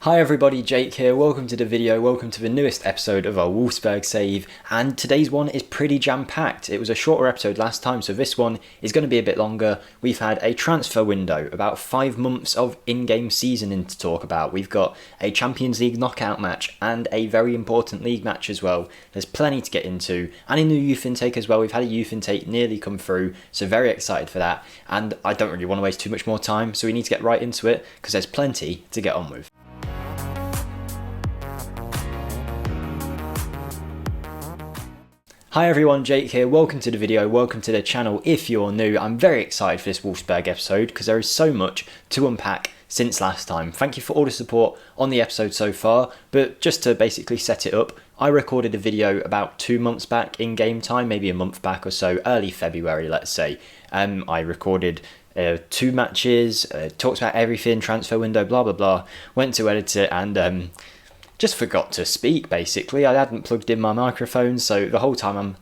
Hi everybody, Jake here, welcome to the video, welcome to the newest episode of our Wolfsburg save, and today's one is pretty jam-packed. It was a shorter episode last time, so this one is going to be a bit longer. We've had a transfer window, about 5 months of in-game seasoning to talk about. We've got a Champions League knockout match and a very important league match as well. There's plenty to get into, and a new youth intake as well. We've had a youth intake nearly come through, so very excited for that, and I don't really want to waste too much more time, so we need to get right into it, because there's plenty to get on with. Hi everyone, Jake here, welcome to the video, welcome to the channel if you're new. I'm very excited for this Wolfsburg episode because there is so much to unpack since last time. Thank you for all the support on the episode so far, but just to basically set it up, I recorded a video about 2 months back in game time, maybe a month back or so, early February let's say. I recorded 2 matches, talked about everything, transfer window, blah blah blah, went to edit it and just forgot to speak basically. I hadn't plugged in my microphone, so the whole time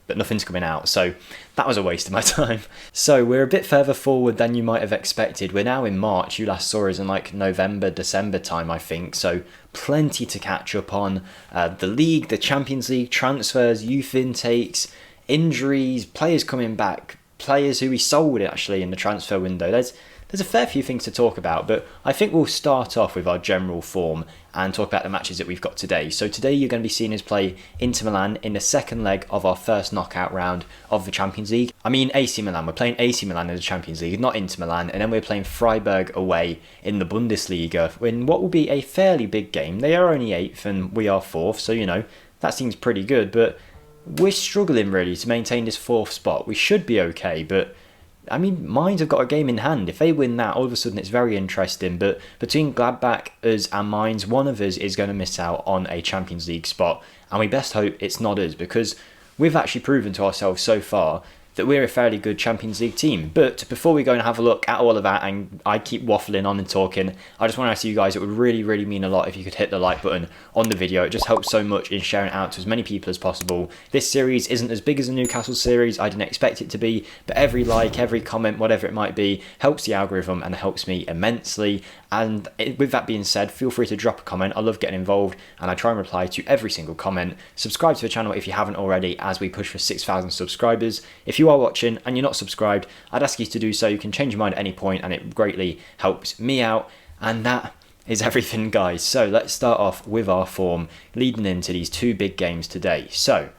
but nothing's coming out, so that was a waste of my time. So we're a bit further forward than you might have expected. We're now in March. You last saw us in like November, December time I think, so plenty to catch up on. The league, the Champions League, transfers, youth intakes, injuries, players coming back, players who we sold actually in the transfer window. There's a fair few things to talk about, but I think we'll start off with our general form and talk about the matches that we've got today. So today you're going to be seeing us play Inter Milan in the second leg of our first knockout round of the Champions League. I mean AC Milan, we're playing AC Milan in the Champions League, not Inter Milan, and then we're playing Freiburg away in the Bundesliga in what will be a fairly big game. They are only 8th and we are 4th, so you know, that seems pretty good, but we're struggling really to maintain this 4th spot. We should be okay, but I mean, Mainz have got a game in hand. If they win that, all of a sudden it's very interesting. But between Gladbach, us and Mainz, one of us is going to miss out on a Champions League spot. And we best hope it's not us, because we've actually proven to ourselves so far that we're a fairly good Champions League team. But before we go and have a look at all of that, and I keep waffling on and talking, I just want to ask you guys, it would really mean a lot if you could hit the like button on the video. It just helps so much in sharing it out to as many people as possible. This series isn't as big as the Newcastle series, I didn't expect it to be, but every like, every comment, whatever it might be, helps the algorithm and helps me immensely. And with that being said, feel free to drop a comment. I love getting involved and I try and reply to every single comment. Subscribe to the channel if you haven't already, as we push for 6,000 subscribers. If you are watching and you're not subscribed, I'd ask you to do so. You can change your mind at any point and it greatly helps me out. And that is everything, guys. So let's start off with our form leading into these 2 big games today. So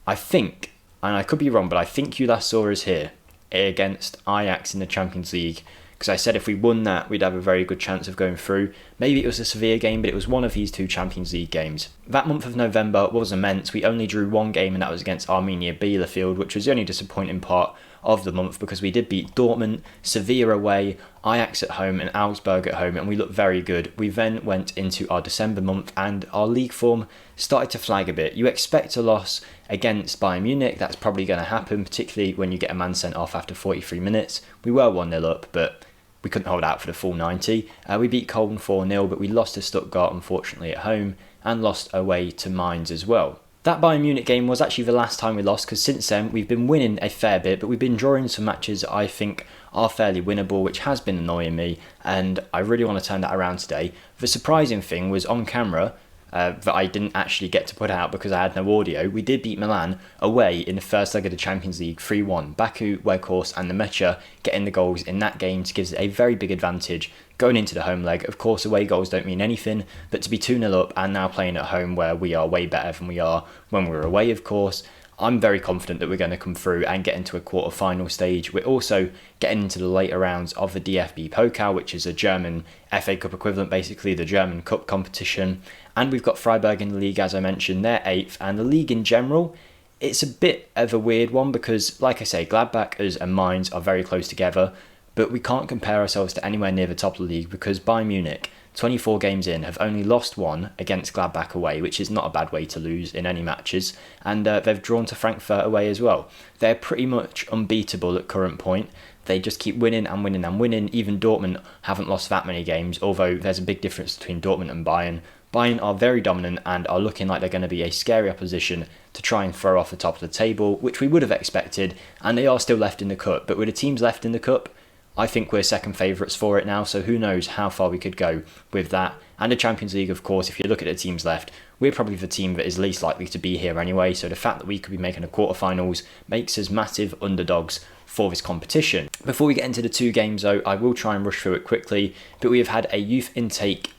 I think, and I could be wrong, but I think you last saw us here against Ajax in the Champions League, because I said if we won that, we'd have a very good chance of going through. Maybe it was a Sevilla game, but it was one of these 2 Champions League games. That month of November was immense. We only drew 1 game, and that was against Arminia Bielefeld, which was the only disappointing part of the month, because we did beat Dortmund, Sevilla away, Ajax at home, and Augsburg at home, and we looked very good. We then went into our December month, and our league form started to flag a bit. You expect a loss against Bayern Munich. That's probably going to happen, particularly when you get a man sent off after 43 minutes. We were 1-0 up, but we couldn't hold out for the full 90. We beat Köln 4-0, but we lost to Stuttgart, unfortunately, at home, and lost away to Mainz as well. That Bayern Munich game was actually the last time we lost, because since then we've been winning a fair bit, but we've been drawing some matches that I think are fairly winnable, which has been annoying me, and I really want to turn that around today. The surprising thing was on camera, that I didn't actually get to put out because I had no audio. We did beat Milan away in the first leg of the Champions League 3-1. Baku, Weghorst and Lemaitre getting the goals in that game to give us a very big advantage going into the home leg. Of course, away goals don't mean anything, but to be 2-0 up and now playing at home where we are way better than we are when we were away, of course, I'm very confident that we're going to come through and get into a quarter-final stage. We're also getting into the later rounds of the DFB Pokal, which is a German FA Cup equivalent, basically the German Cup competition. And we've got Freiburg in the league, as I mentioned, they're 8th. And the league in general, it's a bit of a weird one because, like I say, Gladbach, us and Mainz are very close together. But we can't compare ourselves to anywhere near the top of the league because Bayern Munich, 24 games in, have only lost 1 against Gladbach away, which is not a bad way to lose in any matches, and they've drawn to Frankfurt away as well. They're pretty much unbeatable at current point. They just keep winning and winning and winning. Even Dortmund haven't lost that many games, although there's a big difference between Dortmund and Bayern. Bayern are very dominant and are looking like they're going to be a scary opposition to try and throw off the top of the table, which we would have expected, and they are still left in the cup. But with the teams left in the cup, I think we're second favourites for it now, so who knows how far we could go with that. And the Champions League, of course, if you look at the teams left, we're probably the team that is least likely to be here anyway. So the fact that we could be making a quarterfinals makes us massive underdogs for this competition. Before we get into the 2 games though, I will try and rush through it quickly, but we have had a youth intake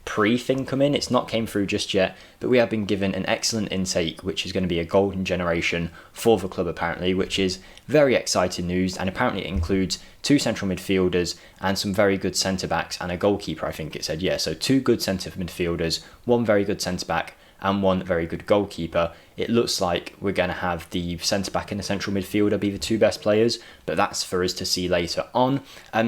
pre-thing come in. It's not came through just yet, but we have been given an excellent intake, which is going to be a golden generation for the club apparently, which is very exciting news. And apparently it includes 2 central midfielders and some very good centre-backs and a goalkeeper, I think it said. Yeah, so 2 good centre midfielders, 1 very good centre-back and 1 very good goalkeeper. It looks like we're going to have the centre-back and the central midfielder be the 2 best players, but that's for us to see later on.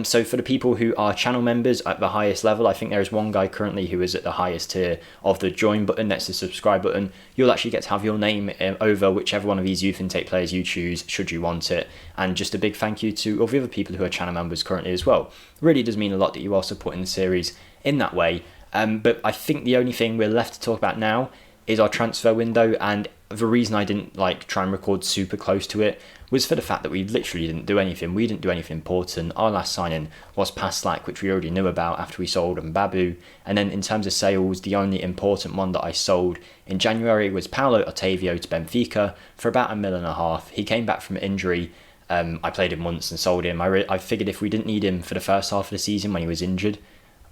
So for the people who are channel members at the highest level, I think there is one guy currently who is at the highest tier of the join button, next to the subscribe button. You'll actually get to have your name over whichever one of these youth intake players you choose, should you want it. And just a big thank you to all the other people who are channel members currently as well. It really does mean a lot that you are supporting the series in that way. But I think the only thing we're left to talk about now is our transfer window, and the reason I didn't try and record super close to it was for the fact that we literally didn't do anything. We didn't do anything important. Our last signing was Paslak, which we already knew about after we sold Mbabu. And then in terms of sales, the only important one that I sold in January was Paulo Otavio to Benfica for about £1.5 million. He came back from injury. I played him once and sold him. I figured if we didn't need him for the first half of the season when he was injured,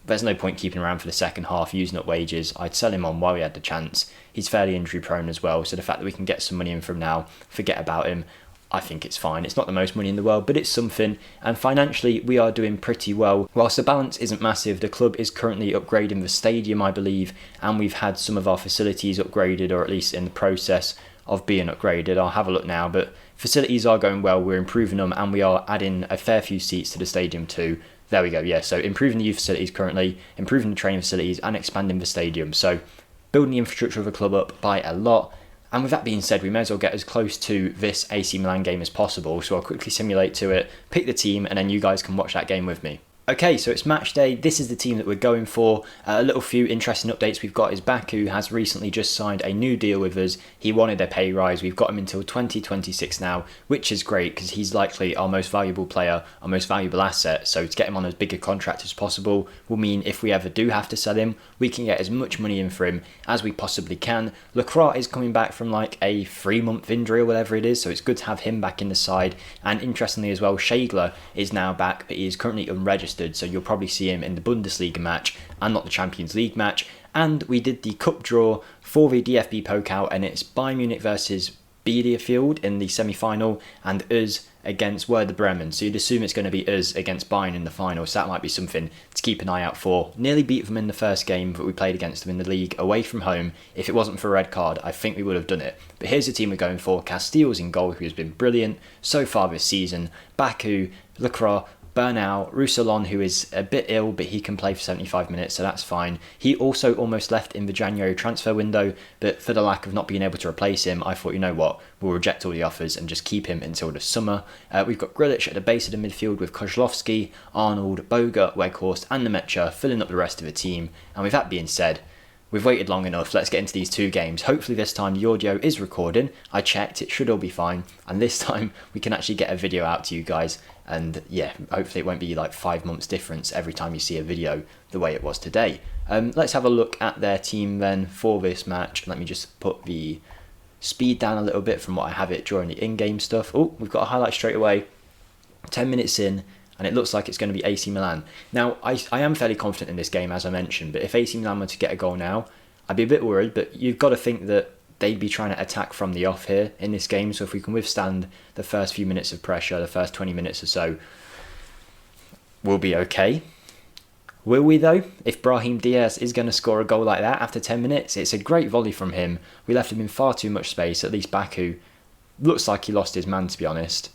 there's no point keeping him around for the second half, using up wages. I'd sell him on while we had the chance. He's fairly injury prone as well, so the fact that we can get some money in from now, forget about him, I think it's fine. It's not the most money in the world, but it's something. And financially, we are doing pretty well. Whilst the balance isn't massive, the club is currently upgrading the stadium, I believe, and we've had some of our facilities upgraded, or at least in the process of being upgraded. I'll have a look now, but facilities are going well. We're improving them, and we are adding a fair few seats to the stadium too. There we go, yeah, so improving the youth facilities currently, improving the training facilities and expanding the stadium. So building the infrastructure of the club up by a lot. And with that being said, we may as well get as close to this AC Milan game as possible. So I'll quickly simulate to it, pick the team, and then you guys can watch that game with me. Okay, so it's match day. This is the team that we're going for. A little few interesting updates we've got is Baku has recently just signed a new deal with us. He wanted a pay rise. We've got him until 2026 now, which is great because he's likely our most valuable player, our most valuable asset. So to get him on as big a contract as possible will mean if we ever do have to sell him, we can get as much money in for him as we possibly can. Lacroix is coming back from a 3-month injury or whatever it is, so it's good to have him back in the side. And interestingly as well, Schegler is now back, but he is currently unregistered. So you'll probably see him in the Bundesliga match and not the Champions League match. And we did the cup draw for the DFB Pokal, and it's Bayern Munich versus Bielefeld in the semi-final and us against Werder Bremen. So you'd assume it's going to be us against Bayern in the final, so that might be something to keep an eye out for. Nearly beat them in the first game that we played against them in the league away from home. If it wasn't for a red card, I think we would have done it. But here's the team we're going for. Castells in goal, who has been brilliant so far this season. Baku, Lacroix, Bernal, Roussillon, who is a bit ill, but he can play for 75 minutes, so that's fine. He also almost left in the January transfer window, but for the lack of not being able to replace him, I thought, you know what, we'll reject all the offers and just keep him until the summer. We've got Grilic at the base of the midfield with Kozlowski, Arnold, Boga, Weghorst and Nemecha filling up the rest of the team. And with that being said, we've waited long enough. Let's get into these 2 games. Hopefully this time the audio is recording. I checked, it should all be fine. And this time we can actually get a video out to you guys. And yeah, hopefully it won't be 5 months difference every time you see a video the way it was today. Let's have a look at their team then for this match. Let me just put the speed down a little bit from what I have it during the in-game stuff. Oh, we've got a highlight straight away. 10 minutes in. And it looks like it's going to be AC Milan. Now, I am fairly confident in this game, as I mentioned, but if AC Milan were to get a goal now, I'd be a bit worried, but you've got to think that they'd be trying to attack from the off here in this game, so if we can withstand the first few minutes of pressure, the first 20 minutes or so, we'll be okay. Will we though? If Brahim Diaz is going to score a goal like that after 10 minutes, it's a great volley from him. We left him in far too much space, at least Baku. Looks like he lost his man, to be honest.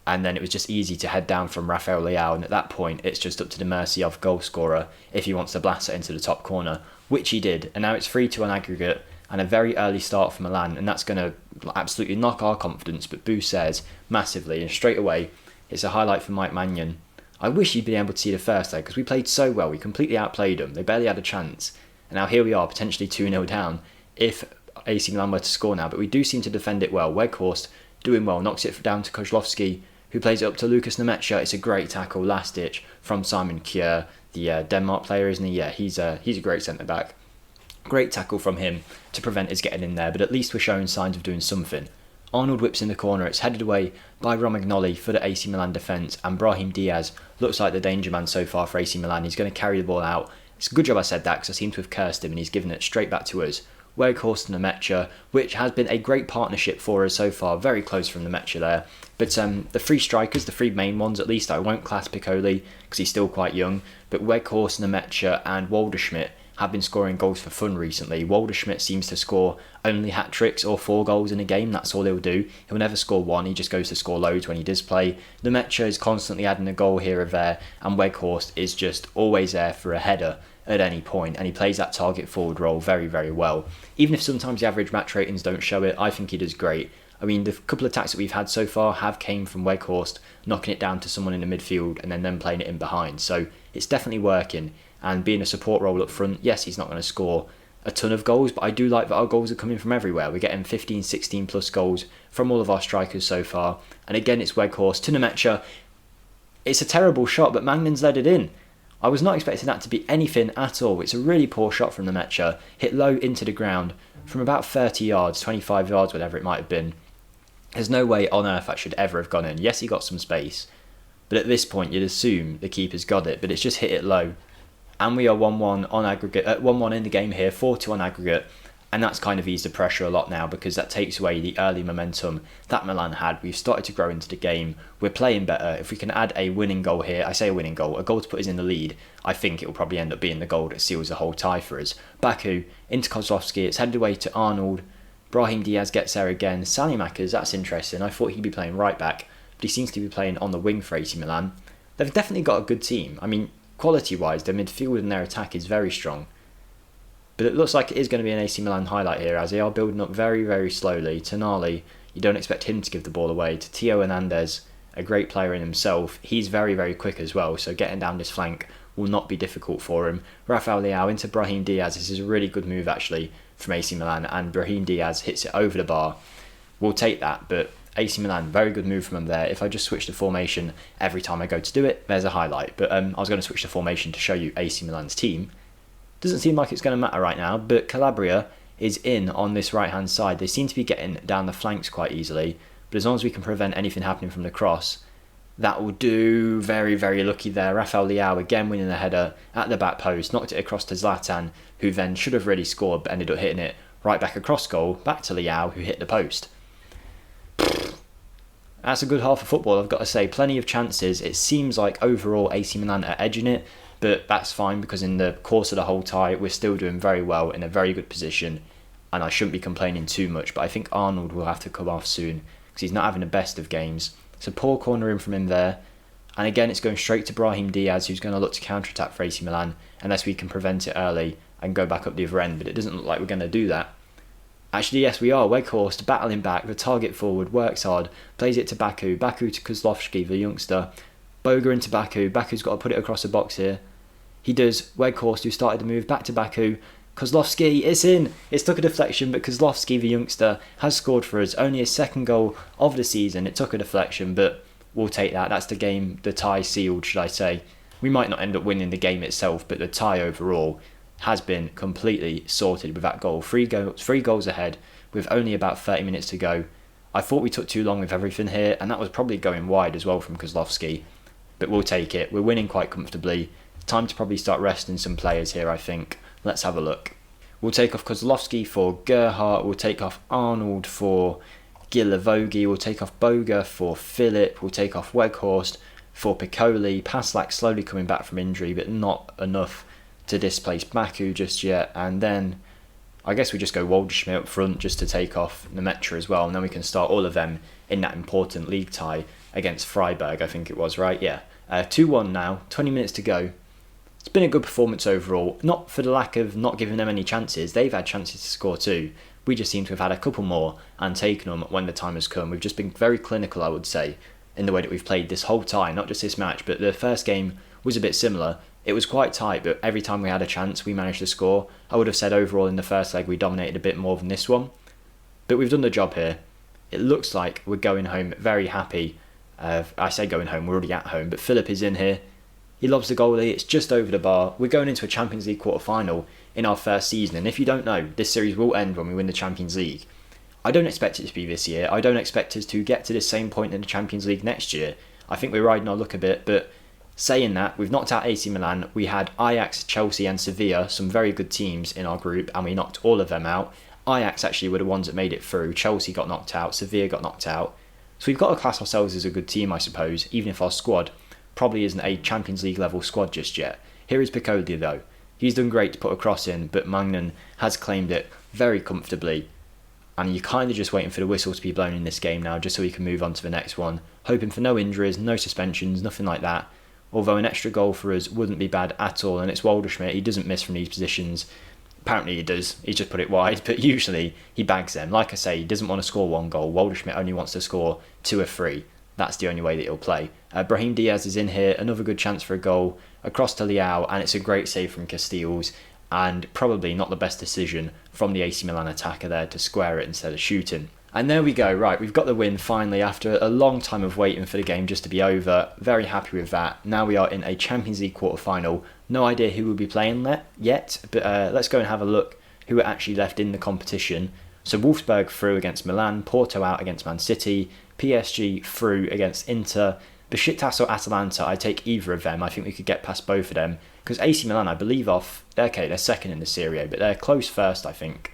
And then it was just easy to head down from Rafael Leao, and at that point it's just up to the mercy of goal scorer if he wants to blast it into the top corner, which he did. And now it's 3-2 on aggregate and a very early start for Milan, and that's going to absolutely knock our confidence, but boost theirs massively. And straight away it's a highlight for Mike Maignan. I wish you'd been able to see the first though, because we played so well. We completely outplayed them. They barely had a chance, and now here we are potentially 2-0 down if AC Milan were to score now. But we do seem to defend it well. Weghorst doing well, knocks it down to Kozlowski, who plays it up to Lucas Nemecha. It's a great tackle, last ditch from Simon Kjær. the Denmark player, isn't he? Yeah, he's a great centre-back. Great tackle from him to prevent us getting in there, but at least we're showing signs of doing something. Arnold whips in the corner, it's headed away by Romagnoli for the AC Milan defence, and Brahim Diaz looks like the danger man so far for AC Milan. He's going to carry the ball out. It's a good job I said that, because I seem to have cursed him and he's given it straight back to us. Weghorst and Lemaitre, which has been a great partnership for us so far, very close from Lemaitre there. But the three strikers, the three main ones at least, I won't class Piccoli because he's still quite young, but Weghorst, Lemaitre and Waldschmidt have been scoring goals for fun recently. Waldschmidt seems to score only hat-tricks or 4 goals in a game, that's all he'll do. He'll never score 1, he just goes to score loads when he does play. Lemaitre is constantly adding a goal here or there, and Weghorst is just always there for a header at any point, and he plays that target forward role very, very well. Even if sometimes the average match ratings don't show it, I think he does great. I mean, the couple of attacks that we've had so far have came from Weghorst knocking it down to someone in the midfield and then them playing it in behind, so it's definitely working. And being a support role up front, yes, he's not going to score a ton of goals, but I do like that our goals are coming from everywhere. We're getting 15, 16 plus goals from all of our strikers so far. And again, it's Weghorst to Lemaitre. It's a terrible shot, but Magnan's led it in. I was not expecting that to be anything at all. It's a really poor shot from Lemaitre, hit low into the ground from about 30 yards, 25 yards, whatever it might have been. There's no way on earth that should ever have gone in. Yes, he got some space, but at this point you'd assume the keeper's got it, but it's just hit it low. And we are 1-1 on aggregate, 1-1 in the game here, 4-2 on aggregate, and that's kind of eased the pressure a lot now because that takes away the early momentum that Milan had. We've started to grow into the game, we're playing better. If we can add a winning goal here, I say a winning goal, a goal to put us in the lead, I think it will probably end up being the goal that seals the whole tie for us. Baku into Kozlowski, it's headed away to Arnold, Brahim Diaz gets there again, Salimakers, that's interesting, I thought he'd be playing right back, but he seems to be playing on the wing for AC Milan. They've definitely got a good team. I mean, quality-wise, their midfield and their attack is very strong. But it looks like it is going to be an AC Milan highlight here, as they are building up very, very slowly. Tonali, you don't expect him to give the ball away. To Tio Hernandez, a great player in himself. He's very, very quick as well, so getting down this flank will not be difficult for him. Rafael Leao into Brahim Diaz. This is a really good move, actually, from AC Milan, and Brahim Diaz hits it over the bar. We'll take that, but AC Milan, very good move from them there. If I just switch the formation every time I go to do it, there's a highlight. But I was going to switch the formation to show you AC Milan's team. Doesn't seem like it's going to matter right now, but Calabria is in on this right-hand side. They seem to be getting down the flanks quite easily, but as long as we can prevent anything happening from the cross, that will do. Very, very lucky there. Rafael Leao again winning the header at the back post, knocked it across to Zlatan, who then should have really scored, but ended up hitting it right back across goal, back to Leao, who hit the post. That's a good half of football, I've got to say. Plenty of chances. It seems like overall AC Milan are edging it, but that's fine because in the course of the whole tie, we're still doing very well, in a very good position, and I shouldn't be complaining too much, but I think Arnold will have to come off soon because he's not having the best of games. It's a poor corner in from him there, and again it's going straight to Brahim Diaz, who's going to look to counter-attack for AC Milan unless we can prevent it early and go back up the other end, but it doesn't look like we're going to do that. Actually, yes, we are. Weghorst battling back, the target forward, works hard, plays it to Baku, Baku to Kozlowski, the youngster, Boga into Baku, Baku's got to put it across the box here. He does. Weghorst, who started the move, back to Baku, Kozlowski, it's in! It's took a deflection, but Kozlowski, the youngster, has scored for us. Only his second goal of the season. It took a deflection, but we'll take that. That's the game, the tie sealed, should I say. We might not end up winning the game itself, but the tie overall has been completely sorted with that goal. Three goals ahead with only about 30 minutes to go. I thought we took too long with everything here, and that was probably going wide as well from Kozlowski, but we'll take it. We're winning quite comfortably. Time to probably start resting some players here, I think. Let's have a look. We'll take off Kozlowski for Gerhardt. We'll take off Arnold for Gilavogi. We'll take off Boga for Philip. We'll take off Weghorst for Piccoli. Paslak slowly coming back from injury, but not enough to displace Baku just yet. And then I guess we just go Waldschmidt up front just to take off Lemaitre as well. And then we can start all of them in that important league tie against Freiburg, I think it was, right? Yeah. 2-1 now, 20 minutes to go. It's been a good performance overall, not for the lack of not giving them any chances. They've had chances to score too. We just seem to have had a couple more and taken them when the time has come. We've just been very clinical, I would say, in the way that we've played this whole time, not just this match, but the first game was a bit similar. It was quite tight, but every time we had a chance, we managed to score. I would have said overall in the first leg we dominated a bit more than this one, but we've done the job here. It looks like we're going home very happy. I say going home, we're already at home, but Philip is in here. He lobs the goalie, it's just over the bar. We're going into a Champions League quarter-final in our first season, and if you don't know, this series will end when we win the Champions League. I don't expect it to be this year. I don't expect us to get to this same point in the Champions League next year. I think we're riding our luck a bit, but saying that, we've knocked out AC Milan. We had Ajax, Chelsea and Sevilla, some very good teams in our group, and we knocked all of them out. Ajax actually were the ones that made it through. Chelsea got knocked out, Sevilla got knocked out. So we've got to class ourselves as a good team, I suppose, even if our squad probably isn't a Champions League level squad just yet. Here is Piccoli though. He's done great to put a cross in, but Magnan has claimed it very comfortably. And you're kind of just waiting for the whistle to be blown in this game now, just so we can move on to the next one. Hoping for no injuries, no suspensions, nothing like that. Although an extra goal for us wouldn't be bad at all, and it's Waldschmidt. He doesn't miss from these positions. Apparently he does, he's just put it wide, but usually he bags them. Like I say, he doesn't want to score one goal. Waldschmidt only wants to score 2 or 3. That's the only way that he'll play. Brahim Diaz is in here, another good chance for a goal. Across to Leao, and it's a great save from Castells. And probably not the best decision from the AC Milan attacker there to square it instead of shooting. And there we go, right, we've got the win finally after a long time of waiting for the game just to be over. Very happy with that. Now we are in a Champions League quarter-final. No idea who will be playing yet, but let's go and have a look who are actually left in the competition. So Wolfsburg through against Milan, Porto out against Man City, PSG through against Inter, Besiktas or Atalanta. I take either of them. I think we could get past both of them. Because AC Milan, I believe, they're second in the Serie, but they're close first, I think.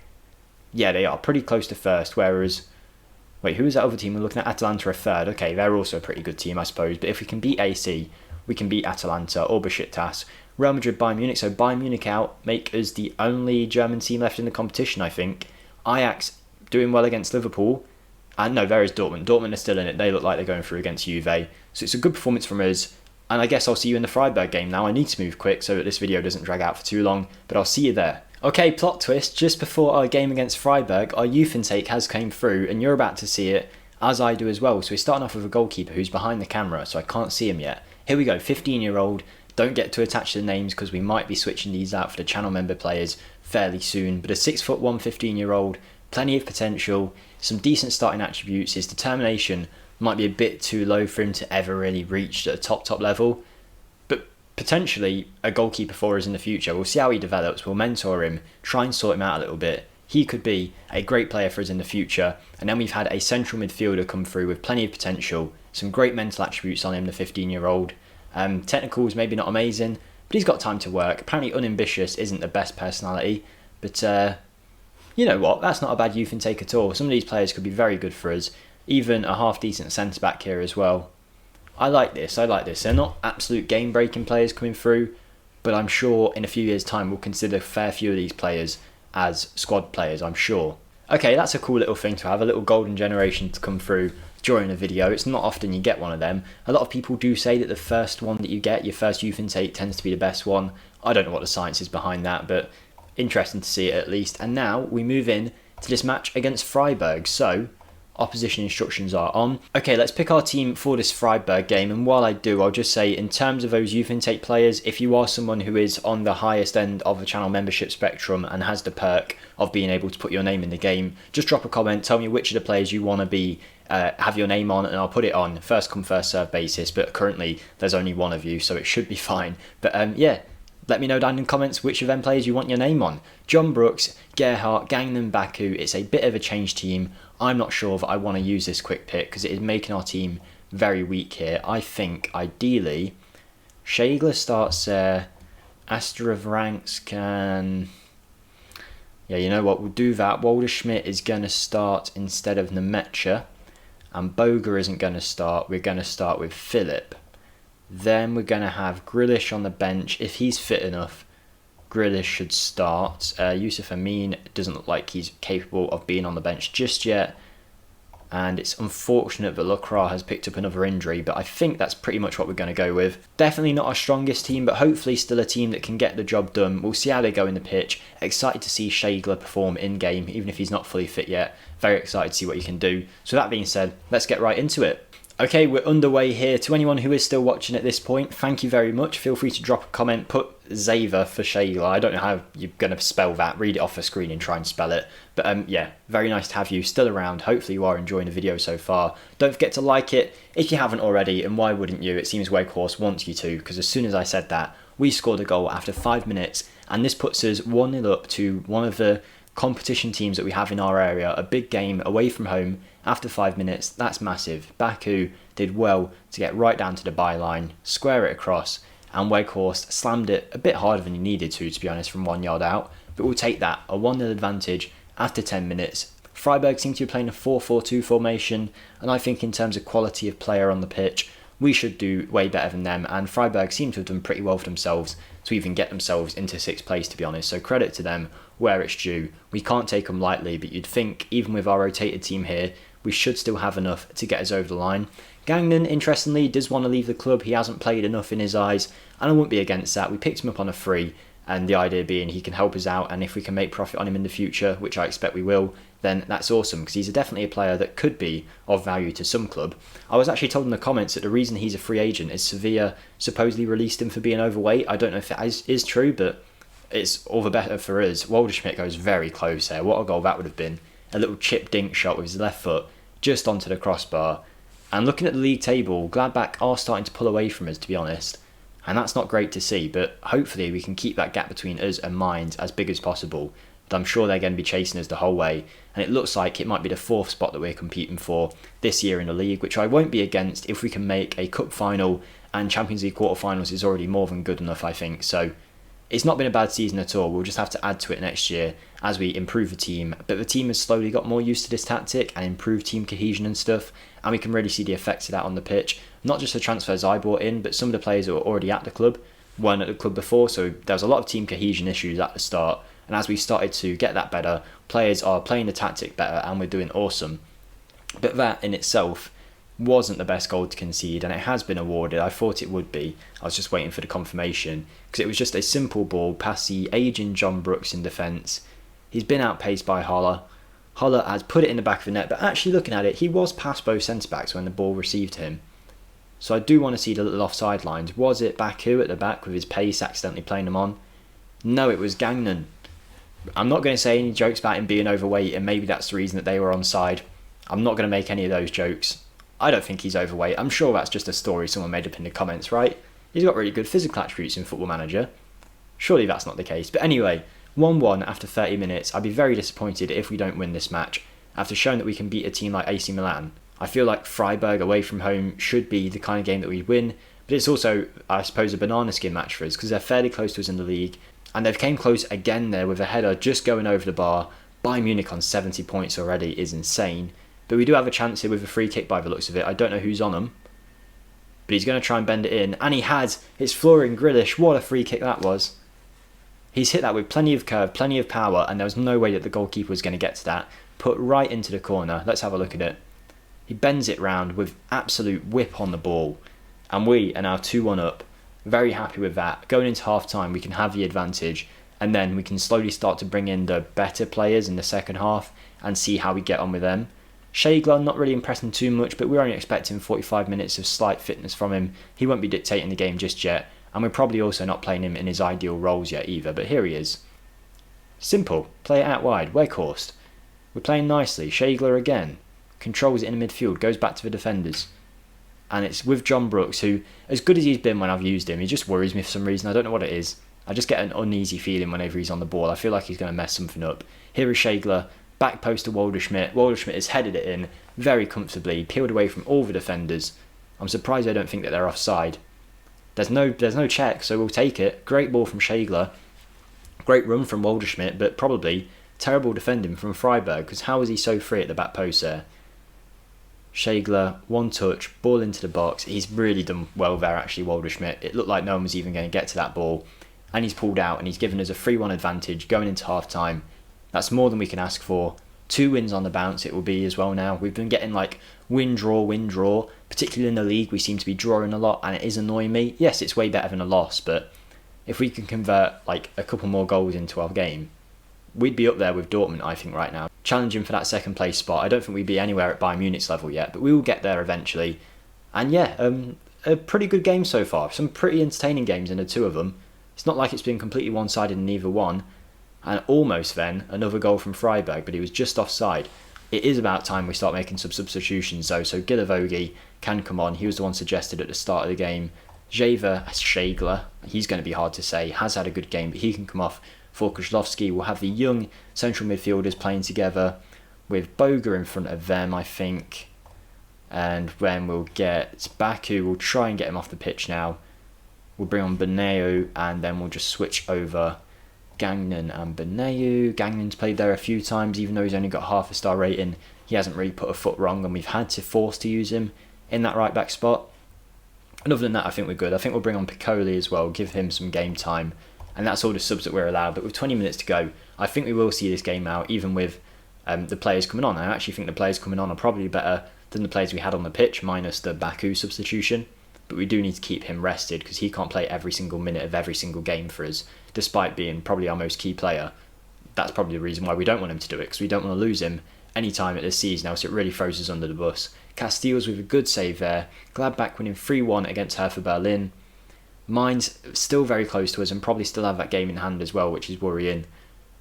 Yeah, they are pretty close to first, whereas... Wait, who is that other team? We're looking at Atalanta are third. Okay, they're also a pretty good team, I suppose. But if we can beat AC, we can beat Atalanta or Besiktas. Real Madrid, Bayern Munich. So Bayern Munich out, make us the only German team left in the competition, I think. Ajax doing well against Liverpool. And no, there is Dortmund. Dortmund are still in it. They look like they're going through against Juve. So it's a good performance from us. And I guess I'll see you in the Freiburg game now. I need to move quick so that this video doesn't drag out for too long. But I'll see you there. Okay, plot twist. Just before our game against Freiburg, our youth intake has came through. And you're about to see it, as I do as well. So we're starting off with a goalkeeper who's behind the camera. So I can't see him yet. Here we go, 15-year-old. Don't get too attached to the names because we might be switching these out for the channel member players fairly soon. But a 6'1", 15-year-old. Plenty of potential. Some decent starting attributes. His determination might be a bit too low for him to ever really reach at a top level, but potentially a goalkeeper for us in the future. We'll see how he develops, we'll mentor him, try and sort him out a little bit. He could be a great player for us in the future. And then we've had a central midfielder come through with plenty of potential, some great mental attributes on him, the 15-year-old. Technicals maybe not amazing, but he's got time to work. Apparently unambitious isn't the best personality, but you know what, that's not a bad youth intake at all. Some of these players could be very good for us. Even a half-decent centre-back here as well. I like this. They're not absolute game-breaking players coming through, but I'm sure in a few years' time we'll consider a fair few of these players as squad players, I'm sure. Okay, that's a cool little thing to have, a little golden generation to come through during a video. It's not often you get one of them. A lot of people do say that the first one that you get, your first youth intake, tends to be the best one. I don't know what the science is behind that, but interesting to see it at least. And now we move in to this match against Freiburg. So... opposition instructions are on. Okay, let's pick our team for this Freiburg game, and while I do, I'll just say in terms of those youth intake players, if you are someone who is on the highest end of the channel membership spectrum and has the perk of being able to put your name in the game, just drop a comment, tell me which of the players you want to be have your name on, and I'll put it on first come first serve basis, but currently there's only one of you, so it should be fine. But yeah, let me know down in the comments which of them players you want your name on. John Brooks, Gerhardt, Gangnan, Baku. It's a bit of a change team. I'm not sure that I want to use this quick pick because it is making our team very weak here. I think, ideally, Schegler starts there. Astorov ranks can... Yeah, you know what? We'll do that. Waldschmidt is going to start instead of Nemecha. And Boga isn't going to start. We're going to start with Philip. Then we're going to have Grealish on the bench. If he's fit enough, Grealish should start. Yusuf Amin doesn't look like he's capable of being on the bench just yet. And it's unfortunate that Lacroix has picked up another injury, but I think that's pretty much what we're going to go with. Definitely not our strongest team, but hopefully still a team that can get the job done. We'll see how they go in the pitch. Excited to see Schegler perform in-game, even if he's not fully fit yet. Very excited to see what he can do. So that being said, let's get right into it. Okay, we're underway here. To anyone who is still watching at this point, thank you very much. Feel free to drop a comment, put Zava for Shayla. I don't know how you're going to spell that. Read it off the screen and try and spell it. But yeah, very nice to have you still around. Hopefully you are enjoying the video so far. Don't forget to like it if you haven't already, and why wouldn't you? It seems Weghorst wants you to, because as soon as I said that, we scored a goal after 5 minutes, and this puts us 1-0 up to one of the competition teams that we have in our area. A big game away from home after 5 minutes. That's massive. Baku did well to get right down to the byline, square it across, and Weghorst slammed it a bit harder than he needed to be honest, from 1 yard out. But we'll take that, a 1-0 advantage after 10 minutes. Freiburg seem to be playing a 4-4-2 formation, and I think in terms of quality of player on the pitch, we should do way better than them, and Freiburg seem to have done pretty well for themselves to even get themselves into 6th place, to be honest, so credit to them where it's due. We can't take them lightly, but you'd think even with our rotated team here, we should still have enough to get us over the line. Gagnon, interestingly, does want to leave the club. He hasn't played enough in his eyes, and I wouldn't be against that. We picked him up on a free, and the idea being he can help us out, and if we can make profit on him in the future, which I expect we will, then that's awesome, because he's definitely a player that could be of value to some club. I was actually told in the comments that the reason he's a free agent is Sevilla supposedly released him for being overweight. I don't know if it is true, but it's all the better for us. Waldschmidt goes very close there. What a goal that would have been. A little chip dink shot with his left foot just onto the crossbar. And looking at the league table, Gladbach are starting to pull away from us, to be honest. And that's not great to see, but hopefully we can keep that gap between us and Mainz as big as possible. But I'm sure they're going to be chasing us the whole way, and it looks like it might be the 4th spot that we're competing for this year in the league, which I won't be against. If we can make a cup final and Champions League quarterfinals is already more than good enough, I think. So it's not been a bad season at all. We'll just have to add to it next year as we improve the team. But the team has slowly got more used to this tactic and improved team cohesion and stuff, and we can really see the effects of that on the pitch. Not just the transfers I brought in, but some of the players that were already at the club weren't at the club before, so there was a lot of team cohesion issues at the start. And as we started to get that better, players are playing the tactic better, and we're doing awesome. But that in itself wasn't the best goal to concede, and it has been awarded. I thought it would be. I was just waiting for the confirmation, because it was just a simple ball past the aging John Brooks in defence. He's been outpaced by Holler. Holler has put it in the back of the net, but actually looking at it, he was past both centre-backs when the ball received him. So I do want to see the little offside lines. Was it Baku at the back with his pace accidentally playing him on? No, it was Gagnon. I'm not going to say any jokes about him being overweight, and maybe that's the reason that they were onside. I'm not going to make any of those jokes. I don't think he's overweight. I'm sure that's just a story someone made up in the comments, right? He's got really good physical attributes in Football Manager. Surely that's not the case. But anyway, 1-1 after 30 minutes. I'd be very disappointed if we don't win this match, after showing that we can beat a team like AC Milan. I feel like Freiburg away from home should be the kind of game that we'd win, but it's also, I suppose, a banana skin match for us, because they're fairly close to us in the league, and they've came close again there with a header just going over the bar. Bayern Munich on 70 points already is insane, but we do have a chance here with a free kick by the looks of it. I don't know who's on him, but he's going to try and bend it in, and he has. It's Florian Grealish. What a free kick that was. He's hit that with plenty of curve, plenty of power, and there was no way that the goalkeeper was going to get to that. Put right into the corner. Let's have a look at it. He bends it round with absolute whip on the ball, and we are now 2-1 up. Very happy with that. Going into half time, we can have the advantage, and then we can slowly start to bring in the better players in the second half and see how we get on with them. Shagler, not really impressing too much, but we're only expecting 45 minutes of slight fitness from him. He won't be dictating the game just yet, and we're probably also not playing him in his ideal roles yet either, but here he is. Simple. Play it out wide. Weghorst. We're playing nicely. Shagler again. Controls it in the midfield. Goes back to the defenders. And it's with John Brooks, who, as good as he's been when I've used him, he just worries me for some reason. I don't know what it is. I just get an uneasy feeling whenever he's on the ball. I feel like he's going to mess something up. Here is Shagler. Back post to Waldschmidt. Waldschmidt has headed it in very comfortably. Peeled away from all the defenders. I'm surprised I don't think that they're offside. There's no check, so we'll take it. Great ball from Shagler. Great run from Waldschmidt, but probably terrible defending from Freiburg, because how was he so free at the back post there? Shagler, one touch, ball into the box. He's really done well there, actually, Waldschmidt. It looked like no one was even going to get to that ball. And he's pulled out, and he's given us a 3-1 advantage going into half-time. That's more than we can ask for. 2 wins on the bounce it will be as well now. We've been getting like win-draw. Particularly in the league, we seem to be drawing a lot, and it is annoying me. Yes, it's way better than a loss, but if we can convert like a couple more goals into our game, we'd be up there with Dortmund, I think, right now. Challenging for that second place spot. I don't think we'd be anywhere at Bayern Munich's level yet, but we will get there eventually. And yeah, a pretty good game so far. Some pretty entertaining games in the two of them. It's not like it's been completely one-sided in either one. And almost then, another goal from Freiburg, but he was just offside. It is about time we start making some substitutions though, so Gilavogi can come on. He was the one suggested at the start of the game. Schagler, he's going to be hard to say, has had a good game, but he can come off for Kozlowski. We'll have the young central midfielders playing together with Boga in front of them, I think. And then we'll get Baku, we'll try and get him off the pitch now. We'll bring on Beneu, and then we'll just switch over Gagnon and Beneu. Gagnon's played there a few times, even though he's only got half a star rating. He hasn't really put a foot wrong, and we've had to force to use him in that right back spot. And other than that, I think we're good. I think we'll bring on Piccoli as well, give him some game time, and that's all the subs that we're allowed. But with 20 minutes to go, I think we will see this game out, even with the players coming on. I actually think the players coming on are probably better than the players we had on the pitch, minus the Baku substitution. But we do need to keep him rested because he can't play every single minute of every single game for us, despite being probably our most key player. That's probably the reason why we don't want him to do it, because we don't want to lose him any time at this season, else it really throws us under the bus. Casteels with a good save there. Gladbach winning 3-1 against Hertha Berlin. Mainz still very close to us and probably still have that game in hand as well, which is worrying.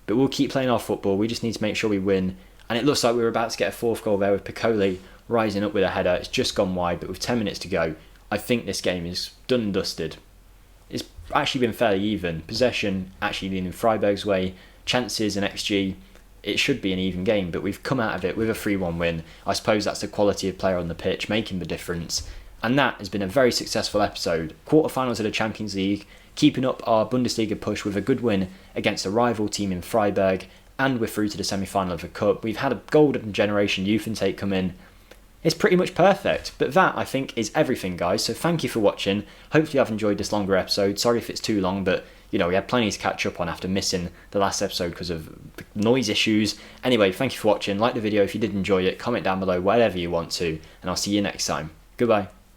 But we'll keep playing our football. We just need to make sure we win. And it looks like we're about to get a fourth goal there with Piccoli rising up with a header. It's just gone wide, but with 10 minutes to go, I think this game is done and dusted. It's actually been fairly even. Possession actually leaning Freiburg's way. Chances and XG, it should be an even game, but we've come out of it with a 3-1 win. I suppose that's the quality of player on the pitch making the difference. And that has been a very successful episode. Quarterfinals of the Champions League, keeping up our Bundesliga push with a good win against a rival team in Freiburg, and we're through to the semi-final of the Cup. We've had a golden generation youth intake come in. It's pretty much perfect, but that I think is everything, guys. So thank you for watching. Hopefully I've enjoyed this longer episode. Sorry if it's too long, but we had plenty to catch up on after missing the last episode because of noise issues. Anyway, thank you for watching. Like the video if you did enjoy it. Comment down below whatever you want to, and I'll see you next time. Goodbye.